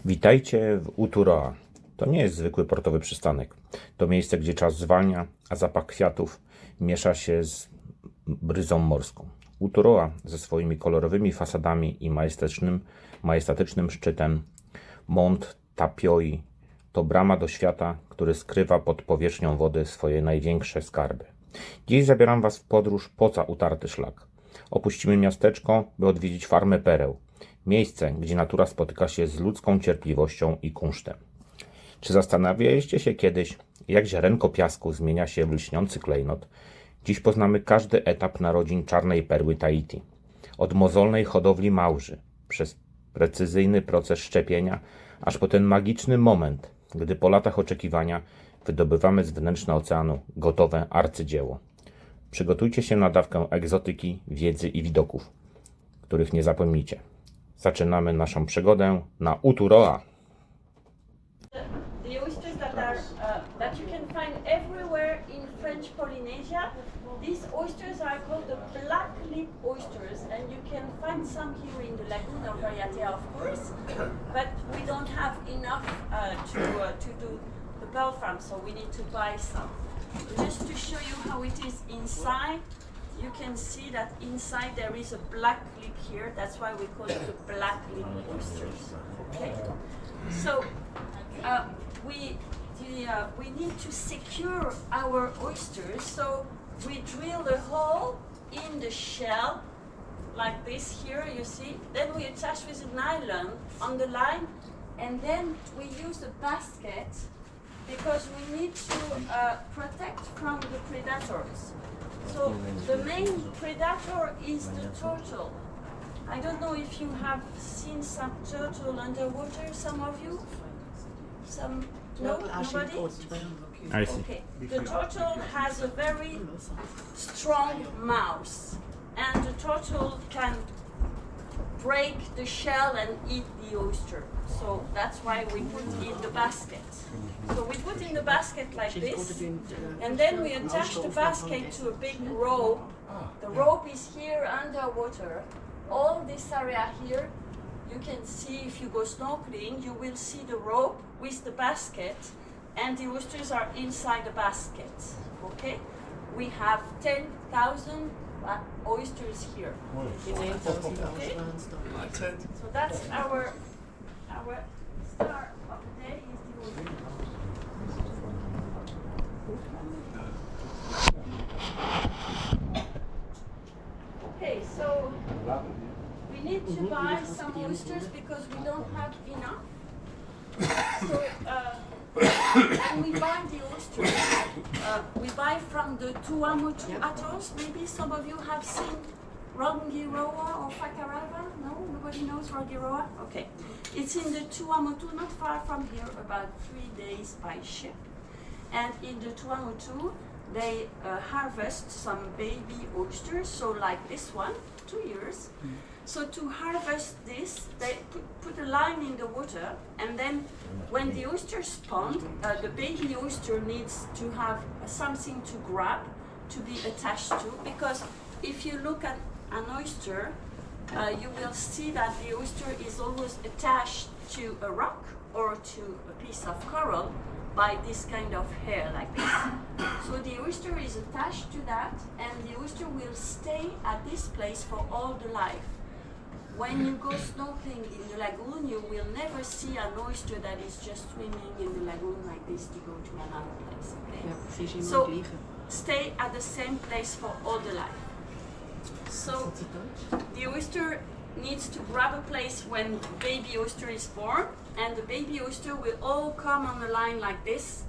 Witajcie w Uturoa. To nie jest zwykły portowy przystanek. To miejsce, gdzie czas zwalnia, a zapach kwiatów miesza się z bryzą morską. Uturoa ze swoimi kolorowymi fasadami i majestatycznym szczytem Mont Tapioi to brama do świata, który skrywa pod powierzchnią wody swoje największe skarby. Dziś zabieram Was w podróż poza utarty szlak. Opuścimy miasteczko, by odwiedzić farmę pereł. Miejsce, gdzie natura spotyka się z ludzką cierpliwością i kunsztem. Czy zastanawialiście się kiedyś, jak ziarenko piasku zmienia się w lśniący klejnot? Dziś poznamy każdy etap narodzin czarnej perły Thaiti. Od mozolnej hodowli małży, przez precyzyjny proces szczepienia, aż po ten magiczny moment, gdy po latach oczekiwania wydobywamy z wnętrza oceanu gotowe arcydzieło. Przygotujcie się na dawkę egzotyki, wiedzy i widoków, których nie zapomnicie. Zaczynamy naszą przygodę na Uturoa. The oysters that you can find everywhere in French Polynesia, these oysters are called the black lip oysters, and you can find some here in the lagoon of Raiatea, of course, but we don't have enough to do the pearl farm, so we need to buy some. Just to show you how it is inside, you can see that inside there is a black lip here. That's why we call it the black lip oysters. Okay, so we need to secure our oysters. So we drill a hole in the shell like this here. You see. Then we attach with a nylon on the line, and then we use a basket because we need to protect from the predators. So the main predator is the turtle. I don't know if you have seen some turtle underwater, some of you? Some? No? Nobody? I see. Okay. The turtle has a very strong mouth, and the turtle can break the shell and eat the oyster. So that's why we put in the basket. So we put in the basket like this, and then we attach the basket to a big rope. The rope is here underwater. All this area here, you can see if you go snorkeling, you will see the rope with the basket, and the oysters are inside the basket. Okay? We have 10,000 oysters here. Okay? So that's our star of the day is the oyster. Okay, so we need to buy some oysters because we don't have enough. So when we buy the oysters, we buy from the Tuamotu atolls. Maybe some of you have seen Rongiroa or Fakarava? No? Nobody knows Rongiroa? Okay. It's in the Tuamotu, not far from here, about 3 days by ship. And in the Tuamotu, they harvest some baby oysters, so like this one, 2 years. So to harvest this, they put a line in the water, and then when the oyster spawn, the baby oyster needs to have something to grab, to be attached to, because if you look at an oyster, you will see that the oyster is always attached to a rock or to a piece of coral by this kind of hair like this. So the oyster is attached to that, and the oyster will stay at this place for all the life. When you go snorkeling in the lagoon, you will never see an oyster that is just swimming in the lagoon like this to go to another place. Okay? So stay at the same place for all the life. So the oyster needs to grab a place when baby oyster is born, and the baby oyster will all come on a line like this.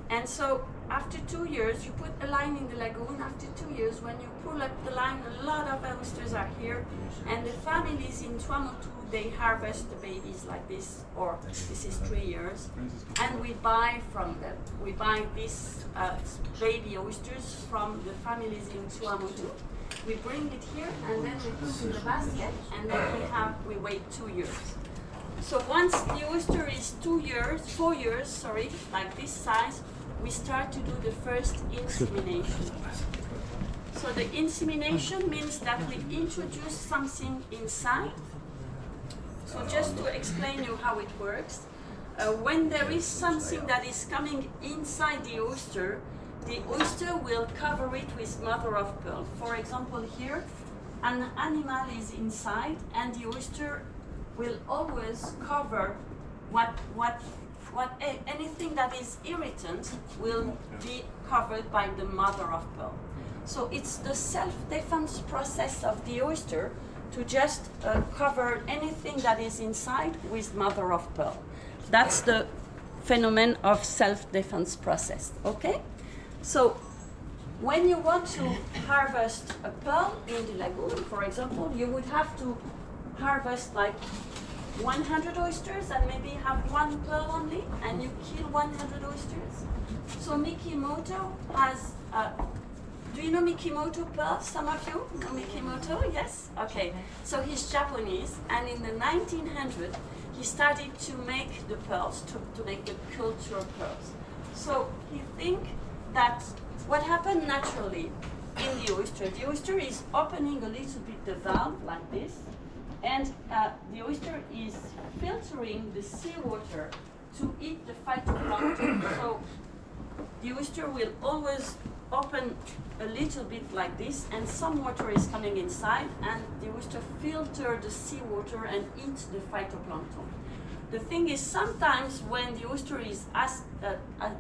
And so after 2 years, you put a line in the lagoon. After 2 years, when you pull up the line, a lot of oysters are here, and the families in Tuamotu, they harvest the babies like this, or this is 3 years, and we buy from them. We buy these baby oysters from the families in Tuamotu. We bring it here, and then we put in the basket, and then we wait 2 years. So once the oyster is 4 years, like this size, we start to do the first insemination. So the insemination means that we introduce something inside So just to explain you how it works, when there is something that is coming inside the oyster will cover it with mother of pearl. For example, here, an animal is inside, and the oyster will always cover anything that is irritant will be covered by the mother of pearl. So it's the self-defense process of the oyster to just cover anything that is inside with mother of pearl. That's the phenomenon of self-defense process, okay? So when you want to harvest a pearl in the lagoon, for example, you would have to harvest like 100 oysters and maybe have one pearl only, and you kill 100 oysters. So Mikimoto has, do you know Mikimoto pearl? Some of you know Mikimoto, yes? Okay, so he's Japanese, and in the 1900s, he started to make the pearls, to make the cultural pearls. So he think that what happened naturally in the oyster is opening a little bit the valve like this, and the oyster is filtering the seawater to eat the phytoplankton. So the oyster will always open a little bit like this, and some water is coming inside, and the oyster filter the seawater and eats the phytoplankton. The thing is, sometimes when the oyster is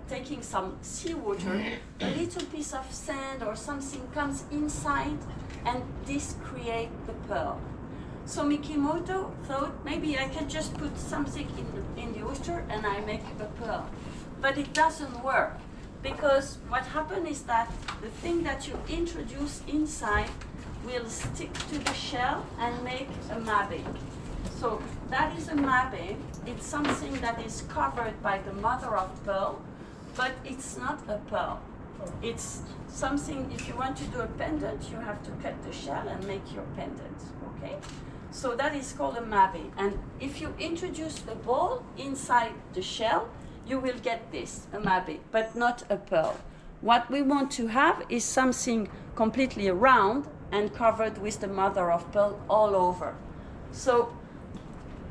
taking some seawater, a little piece of sand or something comes inside, and this creates the pearl. So Mikimoto thought maybe I can just put something in the oyster and I make a pearl. But it doesn't work, because what happens is that the thing that you introduce inside will stick to the shell and make a mabe. So that is a mabe. It's something that is covered by the mother of pearl, but it's not a pearl. It's something, if you want to do a pendant, you have to cut the shell and make your pendant, okay? So that is called a mabe. And if you introduce a ball inside the shell, you will get this, a mabe, but not a pearl. What we want to have is something completely round and covered with the mother of pearl all over. So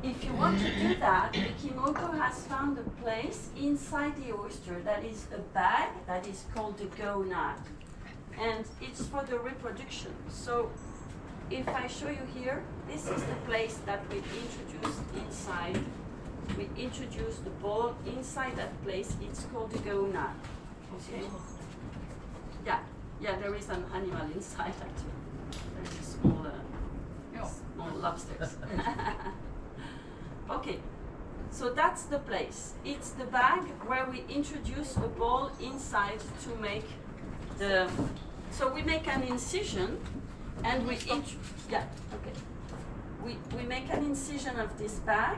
if you want to do that, Mikimoto has found a place inside the oyster that is a bag that is called the gonad. And it's for the reproduction. So if I show you here, this is the place that we introduced inside. We introduce the ball inside that place. It's called the gonad. Okay? Yeah, there is an animal inside actually. There's a small lobsters. Okay, so that's the place. It's the bag where we introduce a ball inside to make the. So we make an incision, and we make an incision of this bag,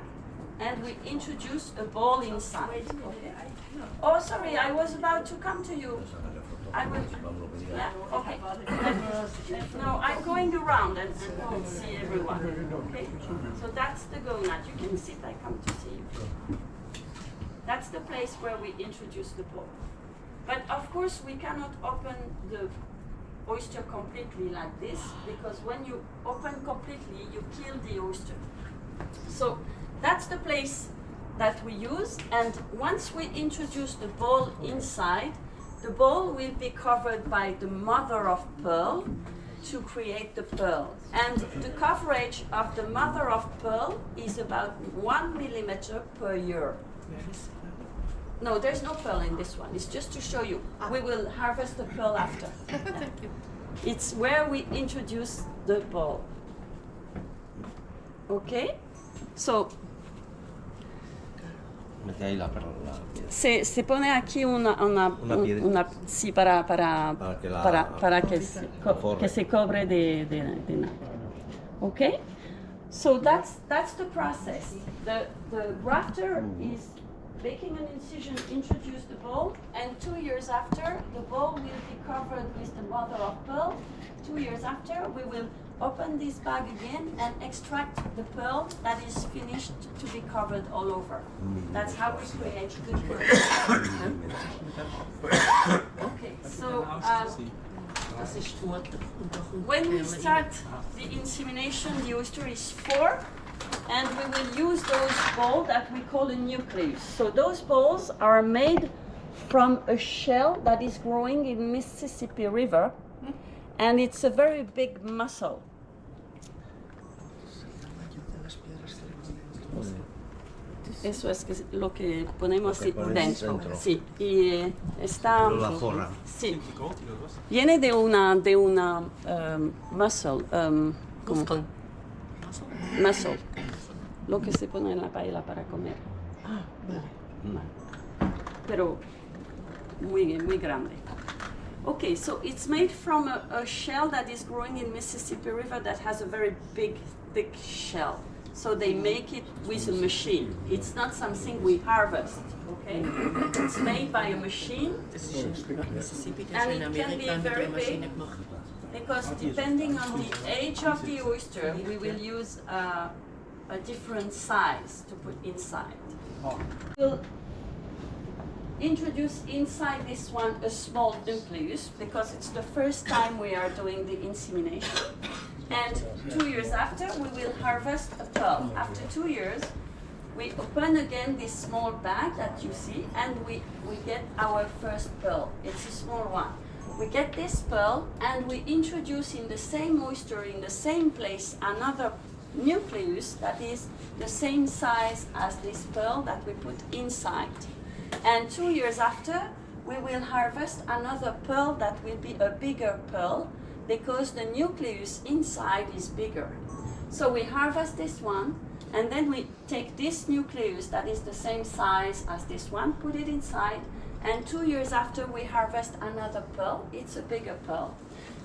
and we introduce a ball inside. Okay. Oh, sorry, I was about to come to you. I will. Yeah. Okay. No, I'm going around and won't see everyone. Okay. So that's the gonad. You can sit. I come to see you. That's the place where we introduce the ball. But of course, we cannot open the oyster completely like this, because when you open completely, you kill the oyster. So that's the place that we use, and once we introduce the ball inside, the ball will be covered by the mother of pearl to create the pearl. And the coverage of the mother of pearl is about 1 millimeter per year. No, there's no pearl in this one. It's just to show you. We will harvest the pearl after. Thank you. It's where we introduce the ball. Okay? So se pone aquí sí, para que se cobre de nada. Okay? So that's the process. The grafter is making an incision, introduce the ball, and 2 years after, the ball will be covered with the mother of pearl. 2 years after, we will open this bag again and extract the pearl that is finished to be covered all over. That's how we create good pearls. Okay, so when we start the insemination, the oyster is 4. and we will use those balls that we call a nucleus. So those balls are made from a shell that is growing in Mississippi River, and it's a very big mussel. Eso es lo que ponemos dentro. Sí, y está. Sí. Viene de una mussel. ¿Cómo? Mussel. Lo que se pone en la paella para comer. Ah, vale. Pero muy grande. Okay, so it's made from a shell that is growing in Mississippi River that has a very big, thick shell. So they make it with a machine. It's not something we harvest, okay? It's made by a machine, and it can be very big, because depending on the age of the oyster, we will use a different size to put inside. We'll introduce inside this one a small nucleus, because it's the first time we are doing the insemination. And 2 years after, we will harvest a pearl. After 2 years, we open again this small bag that you see, and we get our first pearl. It's a small one. We get this pearl, and we introduce in the same oyster, in the same place, another nucleus that is the same size as this pearl that we put inside. And 2 years after, we will harvest another pearl that will be a bigger pearl, because the nucleus inside is bigger. So we harvest this one, and then we take this nucleus that is the same size as this one, put it inside, and 2 years after we harvest another pearl. It's a bigger pearl.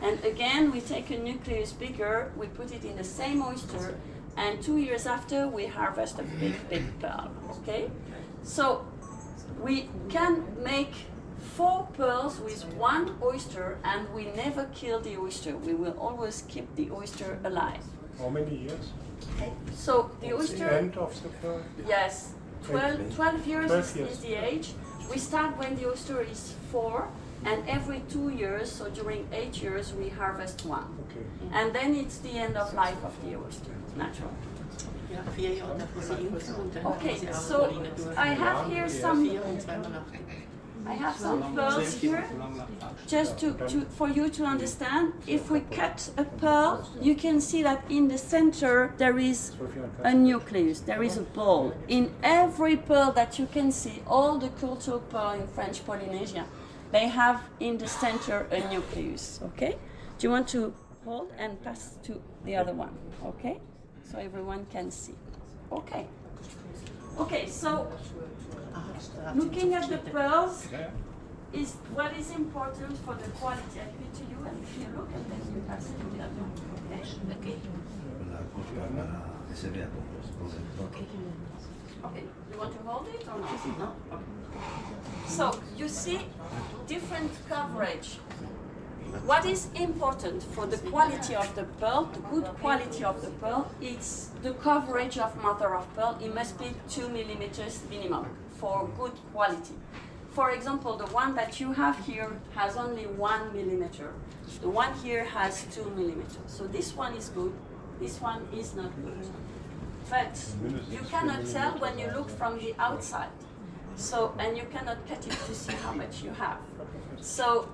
And again, we take a nucleus bigger, we put it in the same oyster, and 2 years after we harvest a big pearl, okay? So we can make 4 pearls with 1 oyster, and we never kill the oyster. We will always keep the oyster alive. How many years? So the What's oyster, the end of the pearl? yes, 12 years 12 is the age. We start when the oyster is 4, and every 2 years, so during 8 years, we harvest 1. Okay. And then it's the end of life of the oyster, natural. Ja, 4 Jahre davor sie impfen und dann Okay, sie so Aroline durch. I have here some 4 und 2 Monate. I have some pearls here, just for you to understand. If we cut a pearl, you can see that in the center there is a nucleus, there is a ball. In every pearl that you can see, all the cultural pearl in French Polynesia, they have in the center a nucleus, okay? Do you want to hold and pass to the other one, okay? So everyone can see, okay? Okay, so looking at the pearls is what is important for the quality. I give it to you, and if you look, and then you pass it to the other one. Okay? Okay. You want to hold it or not? No? Okay. So you see different coverage. What is important for the quality of the pearl, the good quality of the pearl, it's the coverage of mother of pearl. It must be 2 millimeters minimum for good quality. For example, the one that you have here has only 1 millimeter. The one here has 2 millimeters. So this one is good, this one is not good. But you cannot tell when you look from the outside. So, and you cannot cut it to see how much you have. So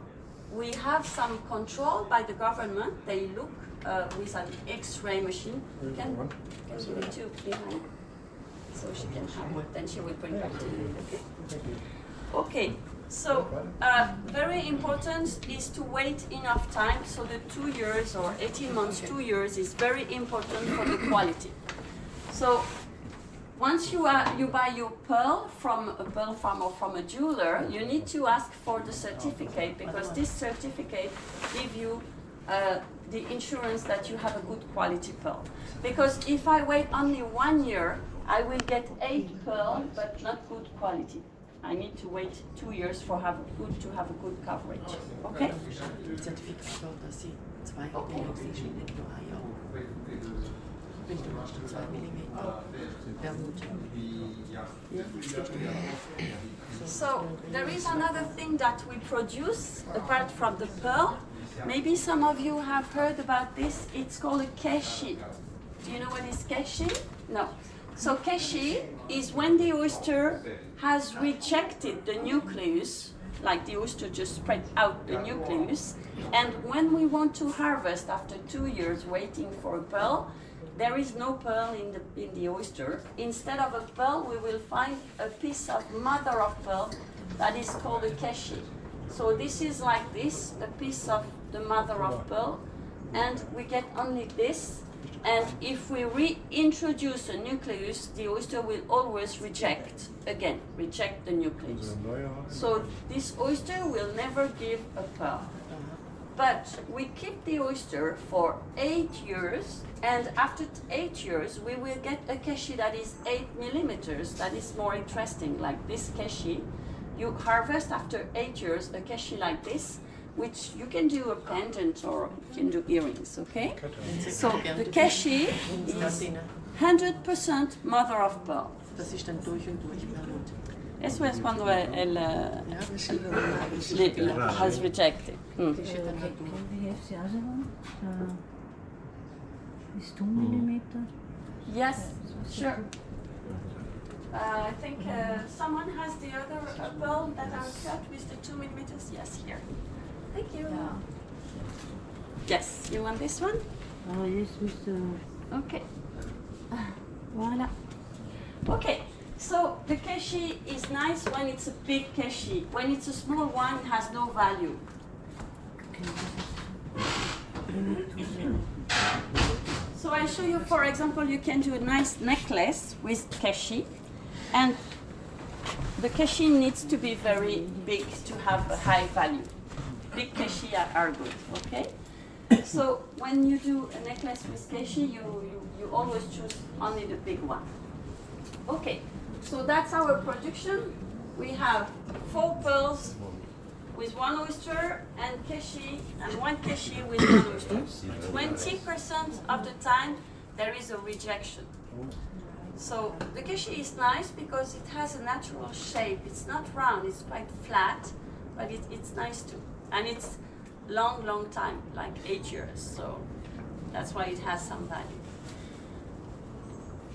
we have some control by the government. They look with an X-ray machine. You can give it to behind, so she can have it. Then she will bring back to you. Okay. Okay. So very important is to wait enough time. So the 2 years or 18 months, 2 years is very important for the quality. So once you buy your pearl from a pearl farm or from a jeweler, you need to ask for the certificate, because this certificate gives you the insurance that you have a good quality pearl. Because if I wait only 1 year, I will get 8 pearls, but not good quality. I need to wait 2 years to have a good coverage. Okay? Zertifikat, dass sie 2 Millimeter nur wenn du 2 Millimeter So there is another thing that we produce apart from the pearl. Maybe some of you have heard about this. It's called a case sheet. Do you know what is keshi? No. So keshi is when the oyster has rejected the nucleus, like the oyster just spread out the nucleus, and when we want to harvest after 2 years waiting for a pearl, there is no pearl in the oyster. Instead of a pearl, we will find a piece of mother of pearl that is called a keshi. So this is like this, a piece of the mother of pearl, and we get only this. And if we reintroduce a nucleus, the oyster will always reject the nucleus. So this oyster will never give a pearl. But we keep the oyster for 8 years, and after 8 years, we will get a keshi that is 8 millimeters. That is more interesting, like this keshi. You harvest after 8 years a keshi like this, which you can do a pendant or you can do earrings, okay? So the keshi is 100% mother of pearl. Das ist dann durch und durch Perlmutt. Eso es cuando el has rejected. Die ist ja dann halt durch. Wie heeft ze aan? Is 2 millimeter? Yes, sure. I think someone has the other pearl that are cut with the 2 millimeters. Yes, here. Thank you. Ja. Yes, you want this one? Oh, yes, with the... Okay. Voila. Okay, so the keshi is nice when it's a big keshi. When it's a small one, it has no value. So I show you, for example, you can do a nice necklace with keshi, and the keshi needs to be very big to have a high value. Big keshi are good, okay? So when you do a necklace with keshi, you always choose only the big one. Okay, so that's our production. We have 4 pearls with 1 oyster and keshi, and 1 keshi with 1 oyster. 20% of the time there is a rejection. So the keshi is nice because it has a natural shape. It's not round, it's quite flat, but it's nice too. And it's long time, like 8 years, so that's why it has some value.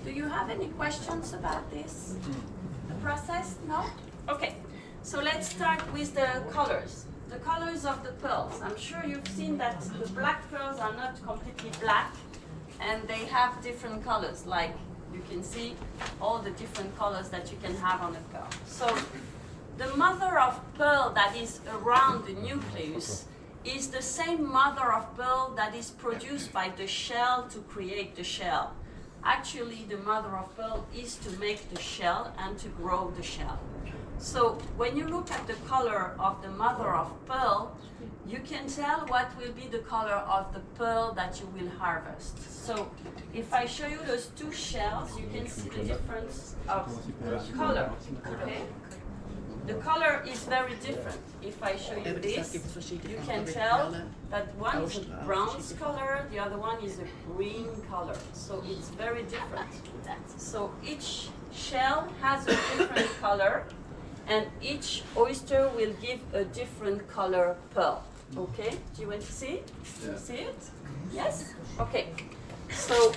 Do you have any questions about this? The process? No? Okay, so let's start with the colors. The colors of the pearls. I'm sure you've seen that the black pearls are not completely black, and they have different colors, like you can see all the different colors that you can have on a pearl. So the mother of pearl that is around the nucleus is the same mother of pearl that is produced by the shell to create the shell. Actually, the mother of pearl is to make the shell and to grow the shell. So when you look at the color of the mother of pearl, you can tell what will be the color of the pearl that you will harvest. So if I show you those 2 shells, you can see the difference of the color, okay? The color is very different. If I show you this, you can tell that one is a bronze color, the other one is a green color. So it's very different. So each shell has a different color, and each oyster will give a different color pearl. Okay, do you want to see? Do you see it? Yes? Okay. So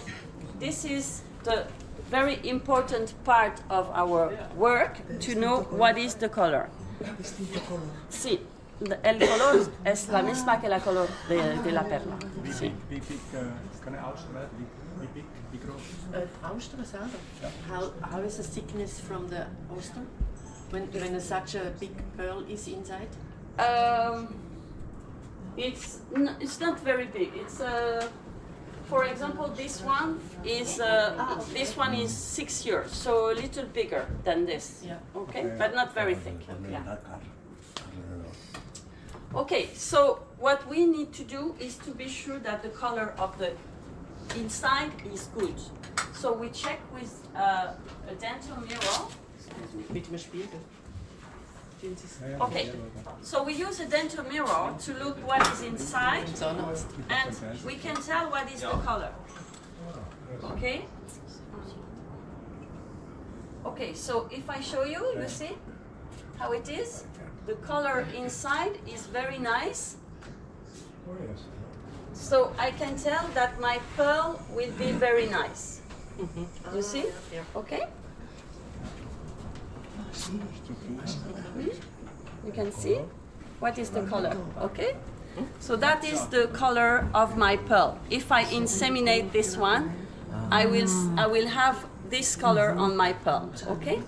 this is the very important part of our work, to know what is the color. Sí, el color es la misma que la color de la perla. Sí. Wie kan hij uitschrijven? Wie groot? Oyster selber. How is the thickness from the oyster? When such a big pearl is inside? It's not very big. It's for example, this one is 6 years, so a little bigger than this. Yeah. Okay, but not very thick. Yeah. Okay, so what we need to do is to be sure that the color of the inside is good. So we check with a dental mirror. Mit dem Spiegel. Okay, so we use a dental mirror to look what is inside, and we can tell what is the color. Okay? Okay, so if I show you, you see how it is? The color inside is very nice. So I can tell that my pearl will be very nice. You see? Yeah. Okay? You can see? What is the color? Okay? So that is the color of my pearl. If I inseminate this one, I will have this color on my pearl. Okay?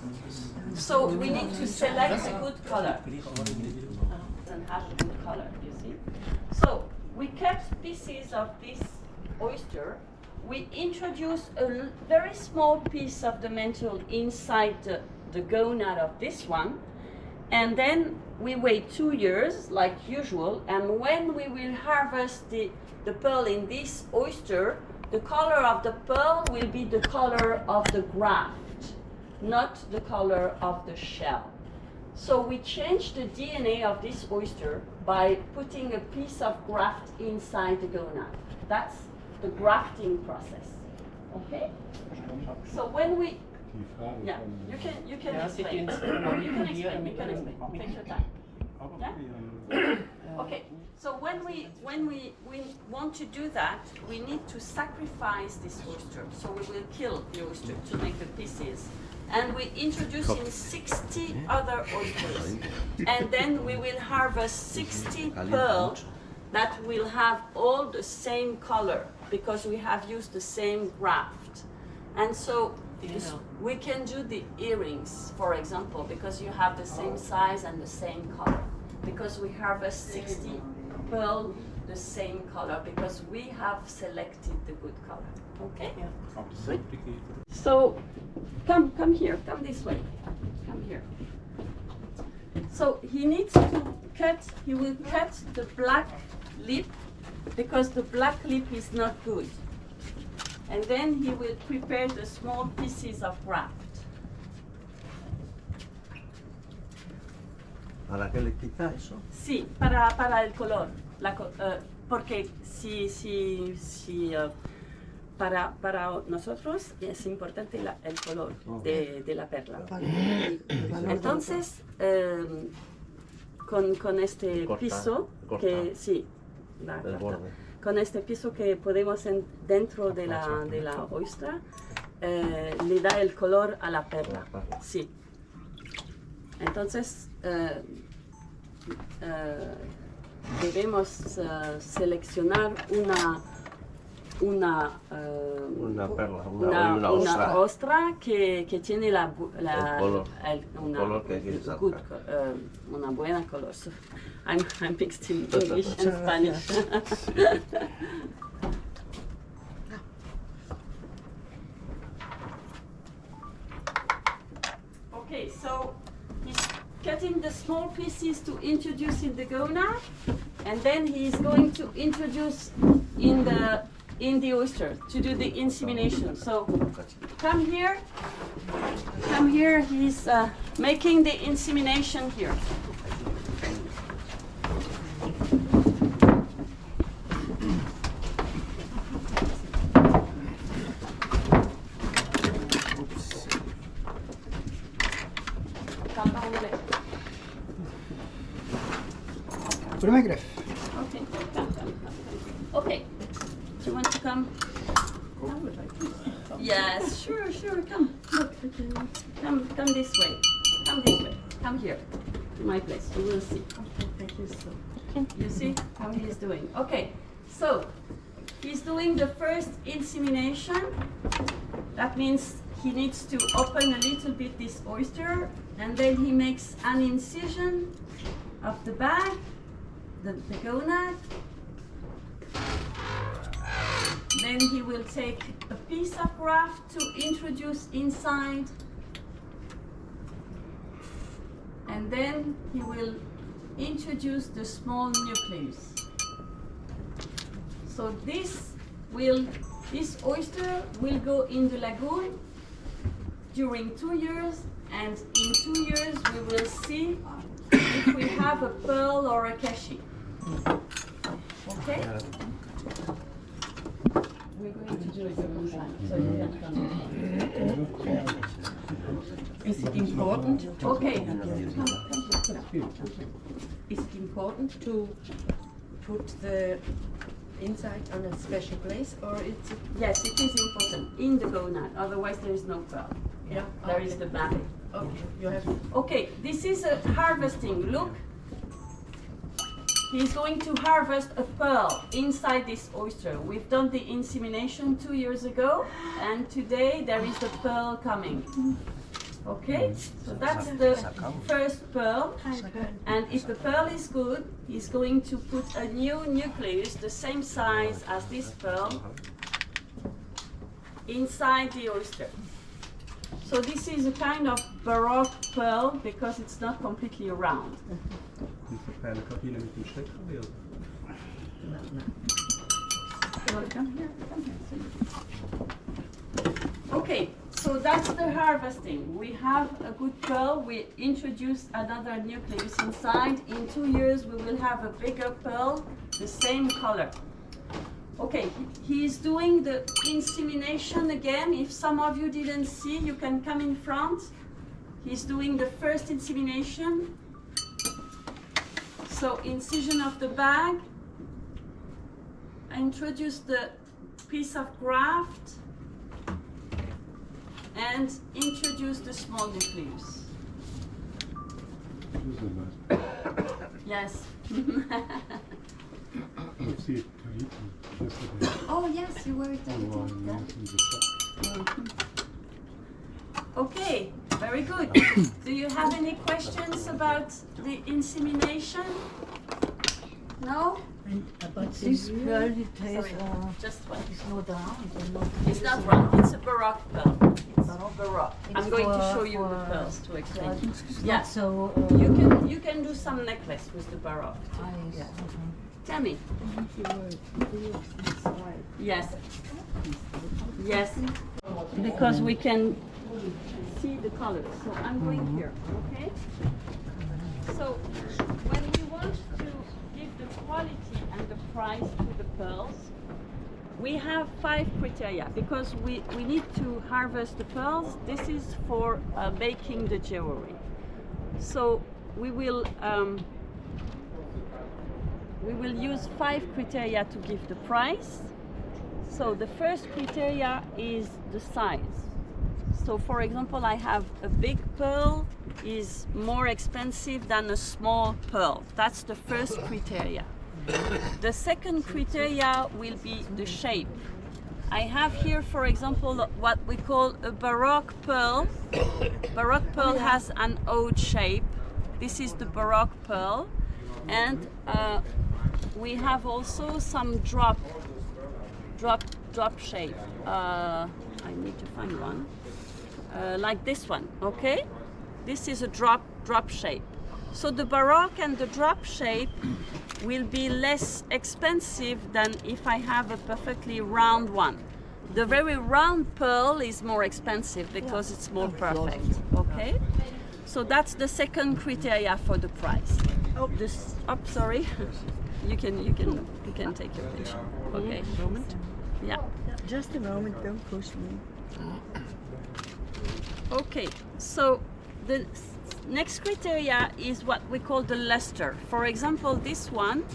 So we need to select a good color. Doesn't have a good color, you see? So we kept pieces of this oyster. We introduce a very small piece of the mantle inside the gonad of this one, and then we wait 2 years like usual, and when we will harvest the pearl in this oyster, the color of the pearl will be the color of the graft, not the color of the shell. So we change the DNA of this oyster by putting a piece of graft inside the gonad. That's the grafting process. Okay? So when we yeah, you can Yeah, explain. sit No, in. you can explain. You can explain. Take your time. Yeah? Okay. So when we want to do that, we need to sacrifice this oyster. So we will kill the oyster to make the pieces, and we introduce in 60 other oysters, and then we will harvest 60 pearls that will have all the same color because we have used the same graft, and so. We can do the earrings, for example, because you have the same size and the same color. Because we harvest 60 pearl the same color, because we have selected the good color. Okay? Yeah. Good. So come here, come this way. Come here. So he needs to cut, he will cut the black lip because the black lip is not good. And then he will prepare the small pieces of graft. ¿Para qué le quita eso? Sí, para el color. Porque para nosotros es importante el color de la perla. Entonces, con este piso, que sí, con este piso que podemos dentro de la ostra, le da el color a la perla. Sí. Entonces, debemos seleccionar una perla, una ostra que tiene el color que quieres good, una buena color. So I'm mixed in English and Spanish. Okay, so he's cutting the small pieces to introduce in the gonad, and then he's going to introduce in the oyster to do the insemination. So come here, he's making the insemination here. Goedemiddag. Okay, come. Okay, do you want to come? Yes, sure, come. Look, come this way. Come here, to my place. You will see. Okay, thank you so much. You see how he is doing. Okay, so he's doing the first insemination. That means he needs to open a little bit this oyster, and then he makes an incision of the bag, the gonad. Then he will take a piece of graft to introduce inside, and then he will introduce the small nucleus. So this oyster will go in the lagoon during 2 years, and in 2 years we will see if we have a pearl or a kashi. Okay? We're going to do it one time, so you can come. Is it important? Okay. Is it important to put the inside on a special place, or it's Yes, it is important in the gonad, otherwise there is no pearl. yeah? There is the belly. Okay, you have. Okay, this is a harvesting. Look, he's going to harvest a pearl inside this oyster. We've done the insemination 2 years ago, and today there is the pearl coming. Okay, so that's the first pearl, and if the pearl is good, he's going to put a new nucleus, the same size as this pearl, inside the oyster. So this is a kind of baroque pearl because it's not completely round. Diese Perlenkabine mit dem Stecker, oder? Okay, so that's the harvesting. We have a good pearl. We introduced another nucleus inside. In 2 years, we will have a bigger pearl, the same color. Okay, he is doing the insemination again. If some of you didn't see, you can come in front. He's doing the first insemination. So incision of the bag. I introduce the piece of graft and introduce the small nucleus. Yes. See Thaiti yesterday. Oh yes, you were at the In the shop. Okay, very good. Do you have any questions about the insemination? No? And about this pearl, it has Sorry, just one. it's not round. It's not round, it's a baroque pearl. It's baroque. I'm It's going to for- show you the for- pearls to explain. It's Yeah. not so. You can do some necklace with the baroque. Yes. Tell me. Yes. Yes. Because we can see the colors. So I'm going here, okay? So when we want to give the quality and the price to the pearls, we have 5 criteria because we need to harvest the pearls. This is for baking the jewelry. So we will use 5 criteria to give the price. So the first criteria is the size. So for example, I have a big pearl is more expensive than a small pearl. That's the first criteria. The second criteria will be the shape. I have here, for example, what we call a baroque pearl. Baroque pearl has an odd shape. This is the baroque pearl. And we have also some drop shape. I need to find one. Like this one, okay? This is a drop shape. So the baroque and the drop shape will be less expensive than if I have a perfectly round one. The very round pearl is more expensive because it's more perfect, okay? So that's the second criteria for the price. Oh, sorry. You can take your picture. Okay. Moment. Yeah. Just a moment, don't push me. Okay, so the next criteria is what we call the luster. For example, this one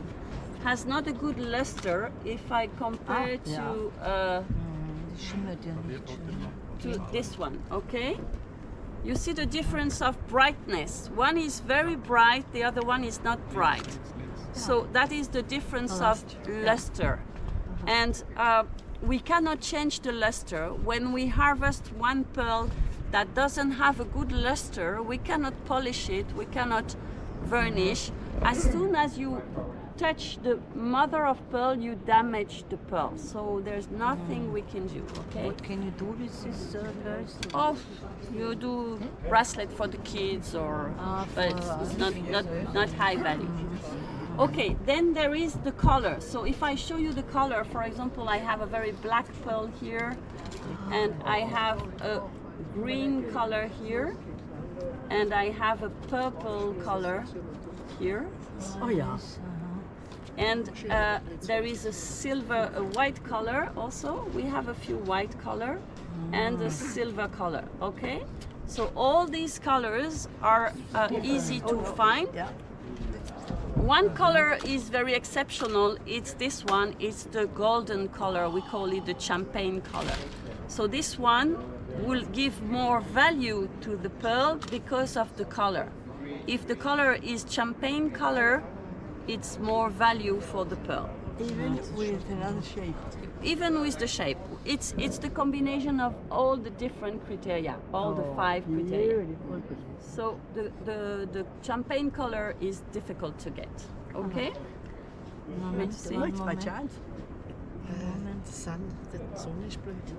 has not a good luster if I compare to this one, okay? You see the difference of brightness. One is very bright, the other one is not bright. So that is the difference of luster. And we cannot change the luster. When we harvest one pearl that doesn't have a good luster, we cannot polish it, we cannot varnish. As soon as you touch the mother of pearl, you damage the pearl. So there's nothing we can do, okay? What can you do with this pearls? Oh, you do bracelet for the kids or, but it's not high value. Okay, then there is the color. So if I show you the color, for example, I have a very black pearl here, and I have a green color here, and I have a purple color here. Oh yeah. And there is a white color also. We have a few white color and a silver color, okay? So all these colors are easy to find. One color is very exceptional. It's this one. It's the golden color. We call it the champagne color. So this one will give more value to the pearl because of the color. If the color is champagne color, it's more value for the pearl. Even with another shape. Even with the shape. It's the combination of all the different criteria, all the 5 criteria. Beautiful. So the champagne color is difficult to get. Okay? Moment, see. one It's my moment. chance. Die Sonne ist blöd.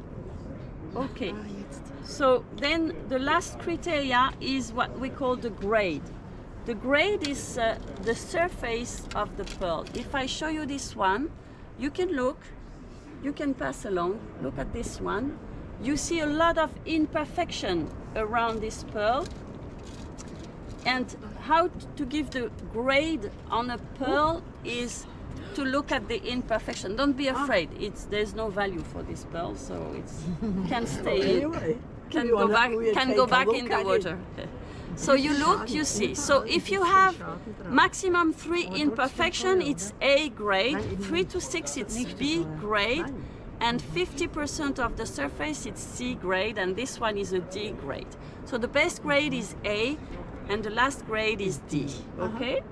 Okay. Jetzt. So then the last criteria is what we call the grade. The grade is the surface of the pearl. If I show you this one, you can look, you can pass along, look at this one. You see a lot of imperfection around this pearl. And how to give the grade on a pearl is to look at the imperfection. Don't be afraid. There's no value for this pearl, so it can stay. Anyway, Can you go wanna- back. we Can take go a back look in the at it. water. So you look, you see. So if you have maximum 3 imperfection, it's A grade. 3 to 6, it's B grade. And 50% of the surface, it's C grade. And this one is a D grade. So the best grade is A, and the last grade is D. Okay?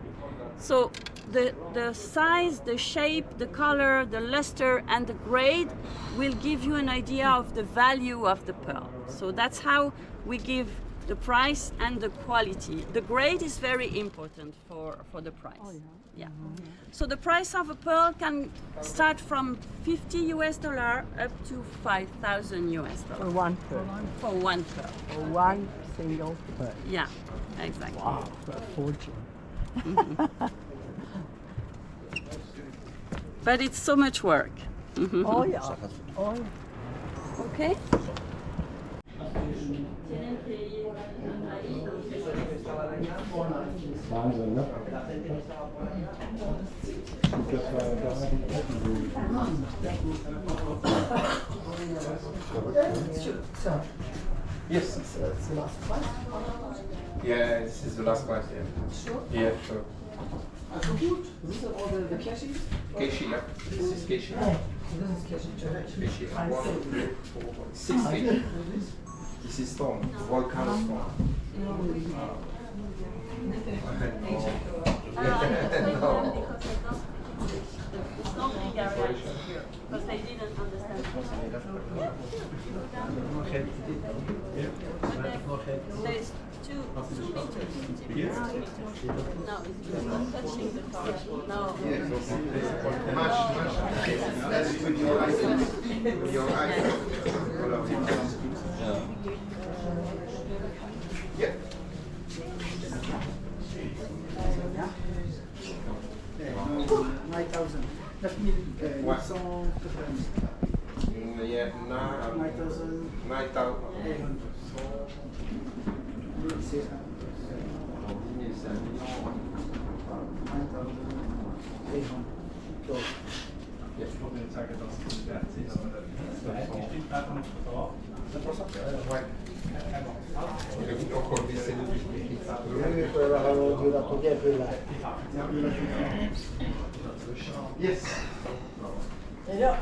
So the size, the shape, the color, the luster, and the grade will give you an idea of the value of the pearl. So that's how we give the price and the quality. The grade is very important for the price. Yeah. So the price of a pearl can start from $50 up to $5,000 For one pearl. for one pearl. For one single pearl. Yeah, exactly. Wow, for a fortune. But it's so much work. Oh yeah. Oh yeah. Okay? Wahnsinn, ne? Yes. Yeah, this is the last class, yeah. Sure? Yeah, sure. These are all the cashews? Keishi, yeah. This is Keishi. This is cashew. Keishi. 6 Keishi. This is stone, volcano stone. It's not big area here because they didn't understand. There's 2 meters. No, it's not touching the car. No. That's with your eyes. With your eyes. Yeah. Ouais. Yeah, 9,000. Yes. Yeah,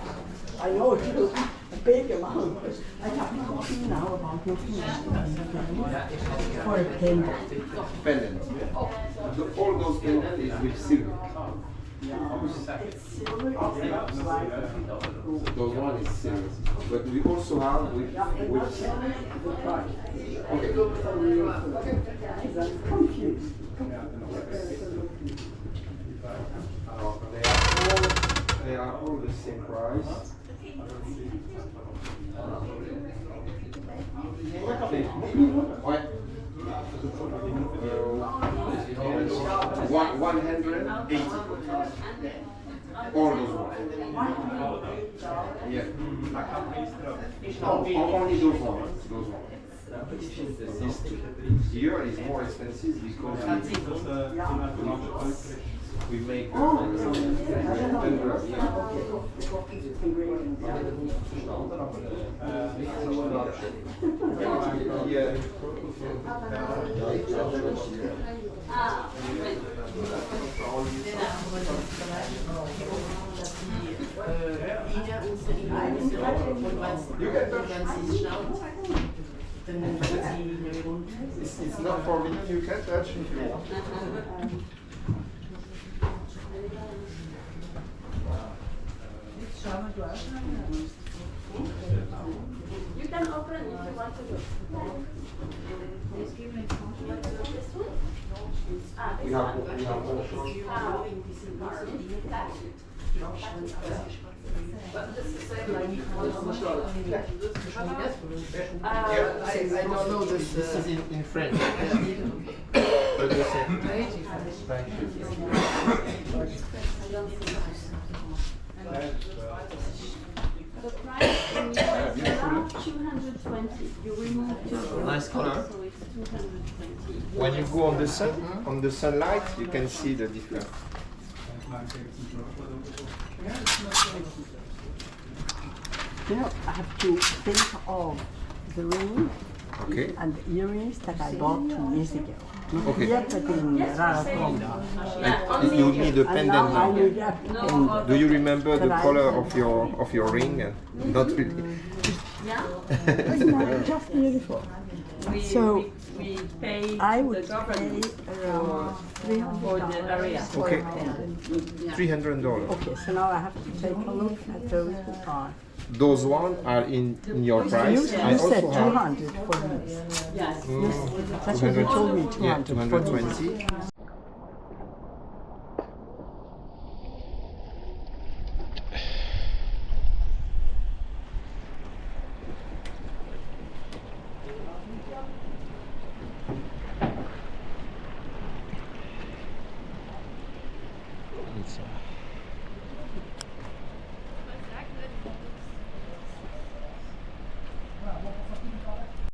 I know it's a big amount. I have talking now about looking for a pendant. Pendant. All those pendants is with silver. Those one is silver. But we also have with okay. I'm confused. They are all the same price. Ouais. 180. All those ones. Yeah. Only those ones. Those ones. Here is more expensive because we make it's not for me. You can touch if you want. You can open if you want to do. We have more short. I don't know this. This is in French. What do you say? The price in around 220. You remove two. Nice color. So it's 220. When you go on the sunlight, you can see the difference. You know, I have to think of the ring Okay. and the earrings that I bought 2 years ago. Okay. Yet in Rarotonga. And you need a And pendant now I now. need a pendant. Do you remember the color of your ring? Not really. Just beautiful. We, So, we pay I the would pay government around for the $300 area. for Okay. a pendant. $300. Okay, so now I have to take a look at those who are. Those ones are in your price. You I said also have 200 for this. Yes. That's what you told me, 200 yeah, for this. 220. It's